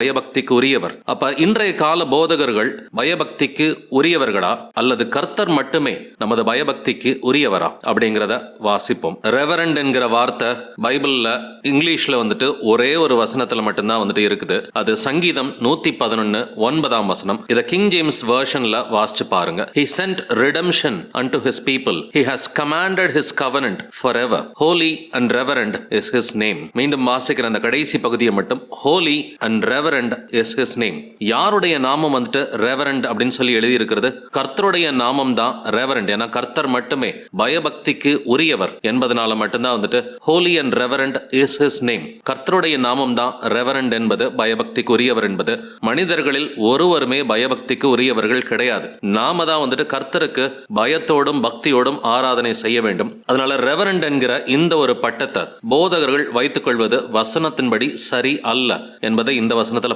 பயபக்திக்கு உரியவர். அப்ப இன்றைய கால போதகர்கள் பயபக்திக்கு உரியவர்களா அல்லது கர்த்தர் மட்டுமே நமது பயபக்திக்கு உரியவரா அப்படிங்கிறத வாசிப்போம். ரெவரண்ட் என்கிற வார்த்தை பைபிள்ல இங்கிலீஷ்ல வந்துட்டு ஒரே ஒரு வசனத்துல மட்டும்தான் வந்துட்டு இருக்குது. அது சங்கீதம் 111:9. இத கிங் ஜேம்ஸ் வெர்ஷன்ல வாசிச்சு பாருங்க. He sent redemption unto his people. He has commanded his covenant forever. Holy and reverend is his name. மீண்டும் வாசிக்கிற அந்த கடைசி பகுதியை மட்டும். Holy and reverend is his name. யாருடைய நாமம் வந்துட்டு ரெவரண்ட் அப்படின்னு சொல்லி எழுதி இருக்கிறது? கர்த்தருடைய நாமம் தான் ரெவரண்ட். ஏன்னா கர்த்தர் மட்டுமே பயபக்திக்கு உரியவர் என்பதனால மட்டும்தான் வந்துட்டு holy and reverend is his name. கர்த்தருடைய நாமம் தான் ரெவரண்ட் என்பது, பயபக்திக்கு உரியவர் என்பது. மனிதர்களில் ஒருவருமே பயபக்திக்கு உரியவர்கள் கிடையாது. நாம தான் வந்துட்டு கர்த்தருக்கு பயத்தோடும் பக்தியோடும் ஆராதனை செய்ய வேண்டும். அதனால ரெவரண்ட் என்கிற இந்த ஒரு பட்டத்தை போதகர்கள் வைத்துக் கொள்வது வசனத்தின்படி சரி அல்ல என்பதை இந்த வசனம்